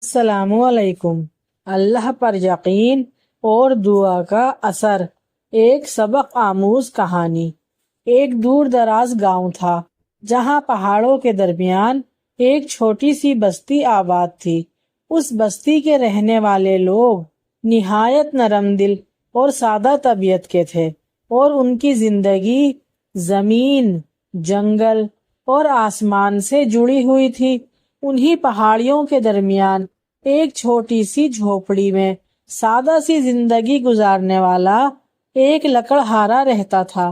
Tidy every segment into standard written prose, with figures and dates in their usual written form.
السلام علیکم۔ اللہ پر یقین اور دعا کا اثر۔ ایک سبق آموز کہانی۔ ایک دور دراز گاؤں تھا جہاں پہاڑوں کے درمیان ایک چھوٹی سی بستی آباد تھی۔ اس بستی کے رہنے والے لوگ نہایت نرم دل اور سادہ طبیعت کے تھے، اور ان کی زندگی زمین، جنگل اور آسمان سے جڑی ہوئی تھی۔ انہی پہاڑیوں کے درمیان ایک چھوٹی سی جھوپڑی میں سادہ سی زندگی گزارنے والا ایک لکڑہارا رہتا تھا،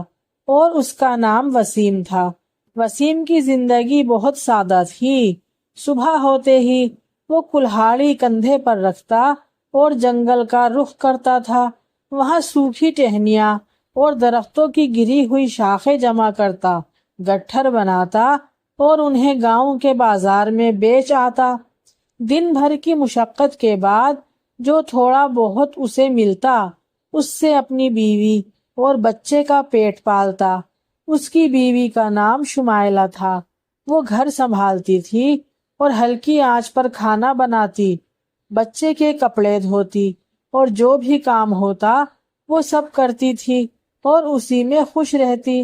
اور اس کا نام وسیم تھا۔ وسیم کی زندگی بہت سادہ تھی۔ صبح ہوتے ہی وہ کلہاڑی کندھے پر رکھتا اور جنگل کا رخ کرتا تھا۔ وہاں سوکھی ٹہنیاں اور درختوں کی گری ہوئی شاخیں جمع کرتا، گٹھر بناتا اور انہیں گاؤں کے بازار میں بیچ آتا۔ دن بھر کی مشقت کے بعد جو تھوڑا بہت اسے ملتا، اس سے اپنی بیوی اور بچے کا پیٹ پالتا۔ اس کی بیوی کا نام شمائلہ تھا۔ وہ گھر سنبھالتی تھی اور ہلکی آنچ پر کھانا بناتی، بچے کے کپڑے دھوتی، اور جو بھی کام ہوتا وہ سب کرتی تھی اور اسی میں خوش رہتی۔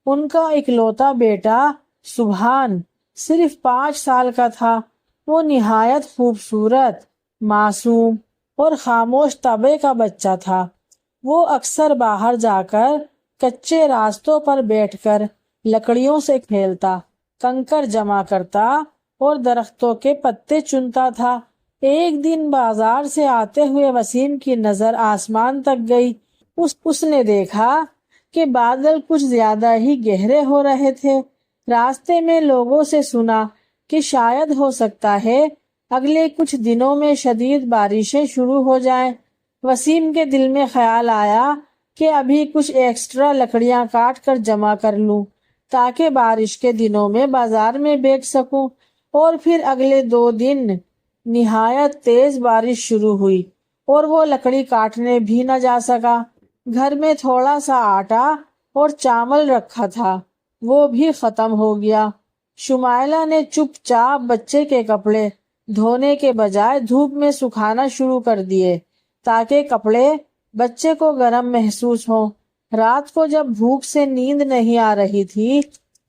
ان کا اکلوتا بیٹا سبحان صرف 5 سال کا تھا۔ وہ نہایت خوبصورت، معصوم اور خاموش طبع کا بچہ تھا۔ وہ اکثر باہر جا کر کچے راستوں پر بیٹھ کر لکڑیوں سے کھیلتا، کنکر جمع کرتا اور درختوں کے پتے چنتا تھا۔ ایک دن بازار سے آتے ہوئے وسیم کی نظر آسمان تک گئی۔ اس نے دیکھا کہ بادل کچھ زیادہ ہی گہرے ہو رہے تھے۔ راستے میں لوگوں سے سنا کہ شاید ہو سکتا ہے اگلے کچھ دنوں میں شدید بارشیں شروع ہو جائیں۔ وسیم کے دل میں خیال آیا کہ ابھی کچھ ایکسٹرا لکڑیاں کاٹ کر جمع کر لوں تاکہ بارش کے دنوں میں بازار میں بیچ سکوں۔ اور پھر اگلے 2 دن نہایت تیز بارش شروع ہوئی اور وہ لکڑی کاٹنے بھی نہ جا سکا۔ گھر میں تھوڑا سا آٹا اور چاول رکھا تھا، وہ بھی ختم ہو گیا۔ شمائلہ نے چپ چاپ بچے کے کپڑے دھونے کے بجائے دھوپ میں سکھانا شروع کر دیے تاکہ کپڑے بچے کو گرم محسوس ہوں۔ رات کو جب بھوک سے نیند نہیں آ رہی تھی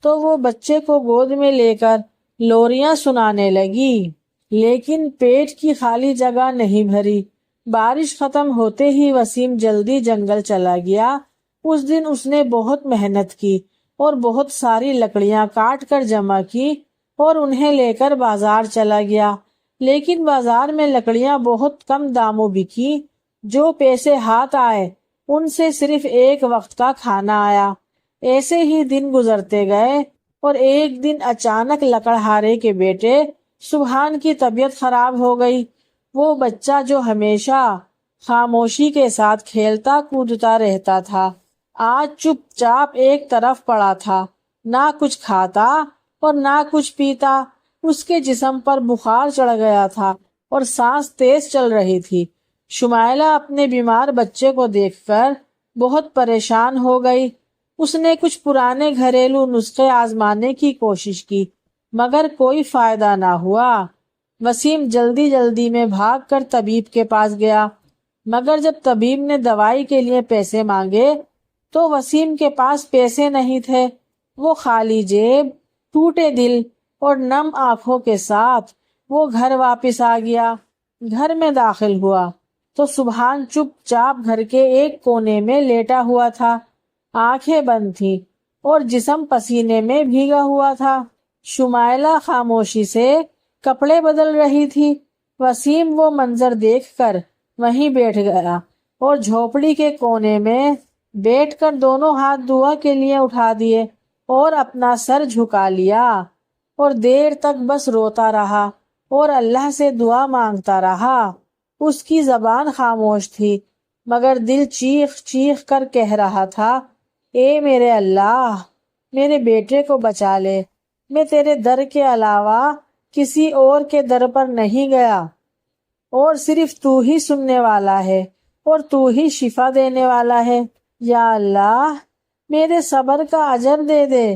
تو وہ بچے کو گود میں لے کر لوریاں سنانے لگی، لیکن پیٹ کی خالی جگہ نہیں بھری۔ بارش ختم ہوتے ہی وسیم جلدی جنگل چلا گیا۔ اس دن اس نے بہت محنت کی اور بہت ساری لکڑیاں کاٹ کر جمع کی اور انہیں لے کر بازار چلا گیا، لیکن بازار میں لکڑیاں بہت کم داموں بکی۔ جو پیسے ہاتھ آئے ان سے صرف ایک وقت کا کھانا آیا۔ ایسے ہی دن گزرتے گئے اور ایک دن اچانک لکڑہارے کے بیٹے سبحان کی طبیعت خراب ہو گئی۔ وہ بچہ جو ہمیشہ خاموشی کے ساتھ کھیلتا کودتا رہتا تھا، آج چپ چاپ ایک طرف پڑا تھا، نہ کچھ کھاتا اور نہ کچھ پیتا۔ اس کے جسم پر بخار چڑھ گیا تھا اور سانس تیز چل رہی تھی۔ شمائلہ اپنے بیمار بچے کو دیکھ کر بہت پریشان ہو گئی۔ اس نے کچھ پرانے گھریلو نسخے آزمانے کی کوشش کی، مگر کوئی فائدہ نہ ہوا۔ وسیم جلدی میں بھاگ کر طبیب کے پاس گیا، مگر جب طبیب نے دوائی کے لیے پیسے مانگے تو وسیم کے پاس پیسے نہیں تھے۔ وہ خالی جیب، ٹوٹے دل اور نم آنکھوں کے ساتھ وہ گھر واپس آ گیا۔ گھر میں داخل ہوا تو سبحان چپ چاپ گھر کے ایک کونے میں لیٹا ہوا تھا، آنکھیں بند تھیں اور جسم پسینے میں بھیگا ہوا تھا۔ شمائلہ خاموشی سے کپڑے بدل رہی تھی۔ وسیم وہ منظر دیکھ کر وہیں بیٹھ گیا اور جھوپڑی کے کونے میں بیٹھ کر دونوں ہاتھ دعا کے لیے اٹھا دیے اور اپنا سر جھکا لیا، اور دیر تک بس روتا رہا اور اللہ سے دعا مانگتا رہا۔ اس کی زبان خاموش تھی، مگر دل چیخ چیخ کر کہہ رہا تھا، اے میرے اللہ، میرے بیٹے کو بچا لے۔ میں تیرے در کے علاوہ کسی اور کے در پر نہیں گیا، اور صرف تو ہی سننے والا ہے اور تو ہی شفا دینے والا ہے۔ یا اللہ، میرے صبر کا اجر دے دے،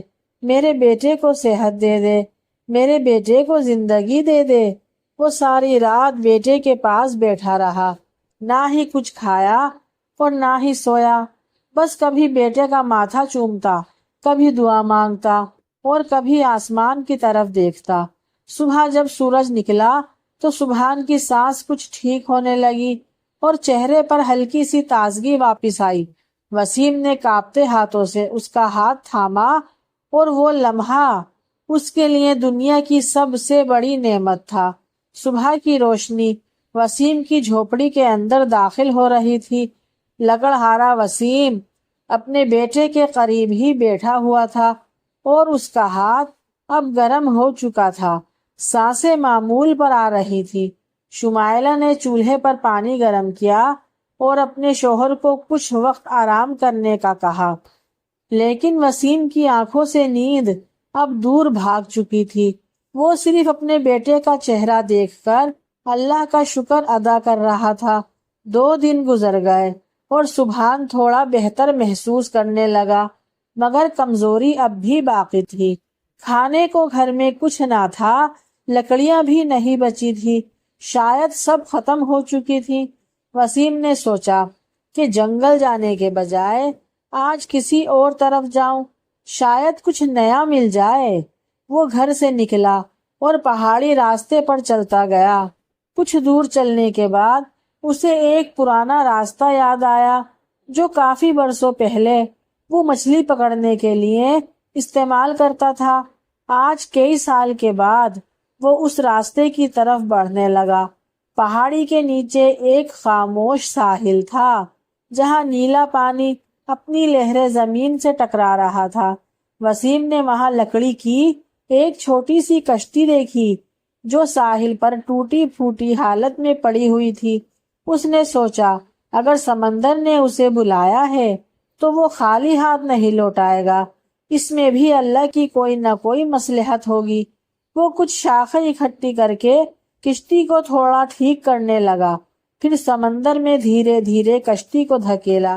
میرے بیٹے کو صحت دے دے، میرے بیٹے کو زندگی دے دے۔ وہ ساری رات بیٹے کے پاس بیٹھا رہا، نہ ہی کچھ کھایا اور نہ ہی سویا، بس کبھی بیٹے کا ماتھا چومتا، کبھی دعا مانگتا اور کبھی آسمان کی طرف دیکھتا۔ صبح جب سورج نکلا تو سبحان کی سانس کچھ ٹھیک ہونے لگی اور چہرے پر ہلکی سی تازگی واپس آئی۔ وسیم نے کانپتے ہاتھوں سے اس کا ہاتھ تھاما اور وہ لمحہ اس کے لیے دنیا کی سب سے بڑی نعمت تھا۔ صبح کی روشنی وسیم کی جھوپڑی کے اندر داخل ہو رہی تھی۔ لکڑہارا وسیم اپنے بیٹے کے قریب ہی بیٹھا ہوا تھا اور اس کا ہاتھ اب گرم ہو چکا تھا، سانسیں معمول پر آ رہی تھی۔ شمائلہ نے چولہے پر پانی گرم کیا اور اپنے شوہر کو کچھ وقت آرام کرنے کا کہا، لیکن وسیم کی آنکھوں سے نیند اب دور بھاگ چکی تھی۔ وہ صرف اپنے بیٹے کا چہرہ دیکھ کر اللہ کا شکر ادا کر رہا تھا۔ 2 دن گزر گئے اور سبحان تھوڑا بہتر محسوس کرنے لگا، مگر کمزوری اب بھی باقی تھی۔ کھانے کو گھر میں کچھ نہ تھا، لکڑیاں بھی نہیں بچی تھی، شاید سب ختم ہو چکی تھی۔ وسیم نے سوچا کہ جنگل جانے کے بجائے آج کسی اور طرف جاؤں، شاید کچھ نیا مل جائے۔ وہ گھر سے نکلا اور پہاڑی راستے پر چلتا گیا۔ کچھ دور چلنے کے بعد اسے ایک پرانا راستہ یاد آیا جو کافی برسوں پہلے وہ مچھلی پکڑنے کے لیے استعمال کرتا تھا۔ آج کئی سال کے بعد وہ اس راستے کی طرف بڑھنے لگا۔ پہاڑی کے نیچے ایک خاموش ساحل تھا جہاں نیلا پانی اپنی لہریں زمین سے ٹکرا رہا تھا۔ وسیم نے وہاں لکڑی کی ایک چھوٹی سی کشتی دیکھی جو ساحل پر ٹوٹی پھوٹی حالت میں پڑی ہوئی تھی۔ اس نے سوچا اگر سمندر نے اسے بلایا ہے تو وہ خالی ہاتھ نہیں لوٹائے گا، اس میں بھی اللہ کی کوئی نہ کوئی مصلحت ہوگی۔ وہ کچھ شاخیں اکٹھی کر کے کشتی کو تھوڑا ٹھیک کرنے لگا، پھر سمندر میں دھیرے دھیرے کشتی کو دھکیلا۔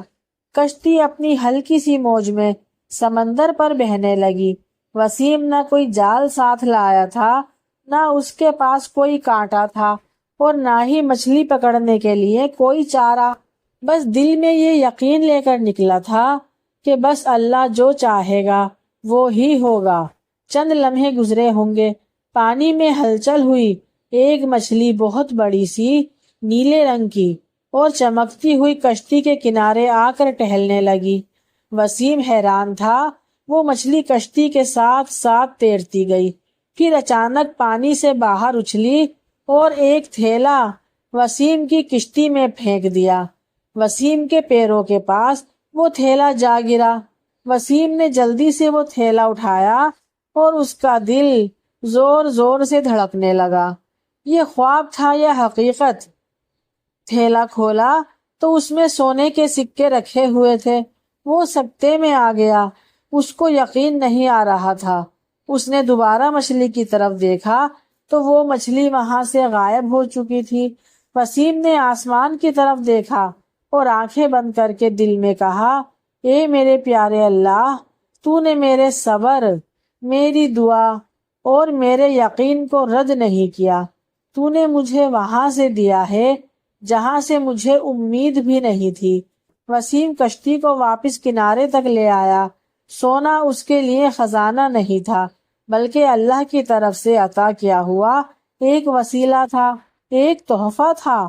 کشتی اپنی ہلکی سی موج میں سمندر پر بہنے لگی۔ وسیم نہ کوئی جال ساتھ لایا تھا، نہ اس کے پاس کوئی کانٹا تھا اور نہ ہی مچھلی پکڑنے کے لیے کوئی چارہ۔ بس دل میں یہ یقین لے کر نکلا تھا کہ بس اللہ جو چاہے گا وہ ہی ہوگا۔ چند لمحے گزرے ہوں گے، پانی میں ہلچل ہوئی۔ ایک مچھلی بہت بڑی سی نیلے رنگ کی اور چمکتی ہوئی کشتی کے کنارے آ کر ٹہلنے لگی۔ وسیم حیران تھا۔ وہ مچھلی کشتی کے ساتھ ساتھ تیرتی گئی، پھر اچانک پانی سے باہر اچھلی اور ایک تھیلا وسیم کی کشتی میں پھینک دیا۔ وسیم کے پیروں کے پاس وہ تھیلا جا گرا۔ وسیم نے جلدی سے وہ تھیلا اٹھایا اور اس کا دل زور زور سے دھڑکنے لگا۔ یہ خواب تھا یا حقیقت؟ تھیلا کھولا تو اس میں سونے کے سکے رکھے ہوئے تھے۔ وہ سکتے میں آ گیا، اس کو یقین نہیں آ رہا تھا۔ اس نے دوبارہ مچھلی کی طرف دیکھا تو وہ مچھلی وہاں سے غائب ہو چکی تھی۔ وسیم نے آسمان کی طرف دیکھا اور آنکھیں بند کر کے دل میں کہا، اے میرے پیارے اللہ، تو نے میرے صبر، میری دعا اور میرے یقین کو رد نہیں کیا۔ تو نے مجھے وہاں سے دیا ہے جہاں سے مجھے امید بھی نہیں تھی۔ وسیم کشتی کو واپس کنارے تک لے آیا۔ سونا اس کے لیے خزانہ نہیں تھا، بلکہ اللہ کی طرف سے عطا کیا ہوا ایک وسیلہ تھا، ایک تحفہ تھا۔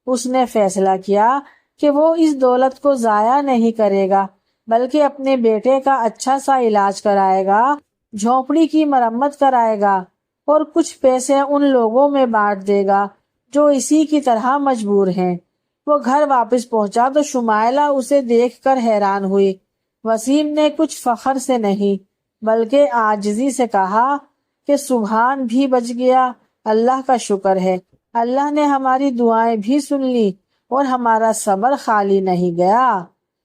اس نے فیصلہ کیا کہ وہ اس دولت کو ضائع نہیں کرے گا، بلکہ اپنے بیٹے کا اچھا سا علاج کرائے گا، جھونپڑی کی مرمت کرائے گا اور کچھ پیسے ان لوگوں میں بانٹ دے گا جو اسی کی طرح مجبور ہیں۔ وہ گھر واپس پہنچا تو شمائلہ اسے دیکھ کر حیران ہوئی۔ وسیم نے کچھ فخر سے نہیں بلکہ عاجزی سے کہا کہ سبحان بھی بچ گیا، اللہ کا شکر ہے، اللہ نے ہماری دعائیں بھی سن لی اور ہمارا صبر خالی نہیں گیا۔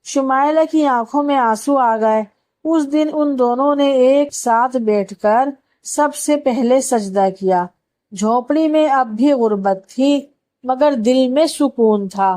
شمائلہ کی آنکھوں میں آنسو آ گئے۔ اس دن ان دونوں نے ایک ساتھ بیٹھ کر سب سے پہلے سجدہ کیا۔ جھونپڑی میں اب بھی غربت تھی مگر دل میں سکون تھا،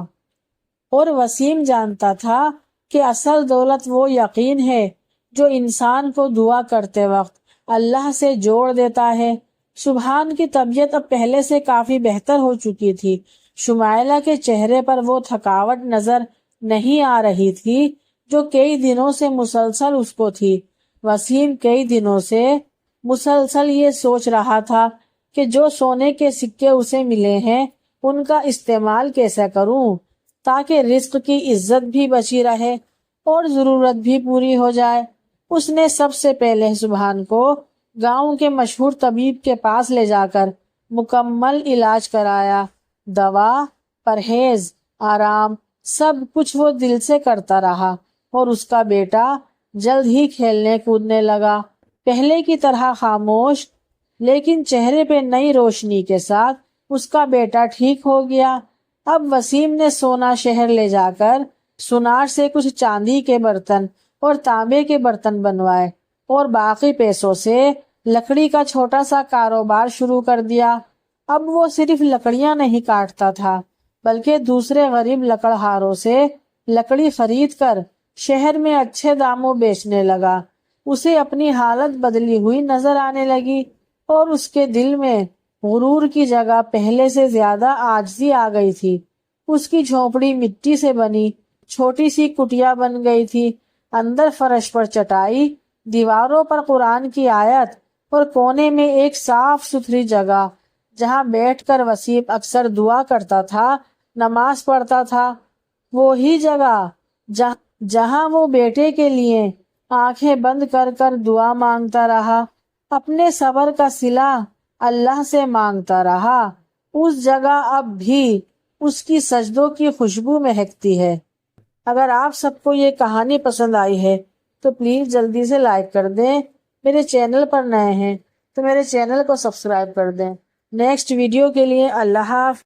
اور وسیم جانتا تھا کہ اصل دولت وہ یقین ہے جو انسان کو دعا کرتے وقت اللہ سے جوڑ دیتا ہے۔ سبحان کی طبیعت اب پہلے سے کافی بہتر ہو چکی تھی۔ شمائلہ کے چہرے پر وہ تھکاوٹ نظر نہیں آ رہی تھی جو کئی دنوں سے مسلسل اس کو تھی۔ وسیم کئی دنوں سے مسلسل یہ سوچ رہا تھا کہ جو سونے کے سکے اسے ملے ہیں ان کا استعمال کیسے کروں تاکہ رزق کی عزت بھی بچی رہے اور ضرورت بھی پوری ہو جائے۔ اس نے سب سے پہلے سبحان کو گاؤں کے مشہور طبیب کے پاس لے جا کر مکمل علاج کرایا۔ دوا، پرہیز، آرام، سب کچھ وہ دل سے کرتا رہا اور اس کا بیٹا جلد ہی کھیلنے کودنے لگا، پہلے کی طرح خاموش لیکن چہرے پہ نئی روشنی کے ساتھ۔ اس کا بیٹا ٹھیک ہو گیا۔ اب وسیم نے سونا شہر لے جا کر سونار سے کچھ چاندی کے برتن اور تانبے کے برتن بنوائے اور باقی پیسوں سے لکڑی کا چھوٹا سا کاروبار شروع کر دیا۔ اب وہ صرف لکڑیاں نہیں کاٹتا تھا بلکہ دوسرے غریب لکڑہاروں سے لکڑی خرید کر شہر میں اچھے داموں بیچنے لگا۔ اسے اپنی حالت بدلی ہوئی نظر آنے لگی اور اس کے دل میں غرور کی جگہ پہلے سے زیادہ عاجزی آ گئی تھی۔ اس کی جھونپڑی مٹی سے بنی چھوٹی سی کٹیا بن گئی تھی۔ اندر فرش پر چٹائی، دیواروں پر قرآن کی آیت اور کونے میں ایک صاف ستھری جگہ جہاں بیٹھ کر وسیم اکثر دعا کرتا تھا، نماز پڑھتا تھا۔ وہی جگہ جہاں وہ بیٹے کے لیے آنکھیں بند کر کر دعا مانگتا رہا، اپنے صبر کا صلہ اللہ سے مانگتا رہا۔ اس جگہ اب بھی اس کی سجدوں کی خوشبو مہکتی ہے۔ اگر آپ سب کو یہ کہانی پسند آئی ہے تو پلیز جلدی سے لائک کر دیں۔ میرے چینل پر نئے ہیں تو میرے چینل کو سبسکرائب کر دیں۔ نیکسٹ ویڈیو کے لیے اللہ حافظ۔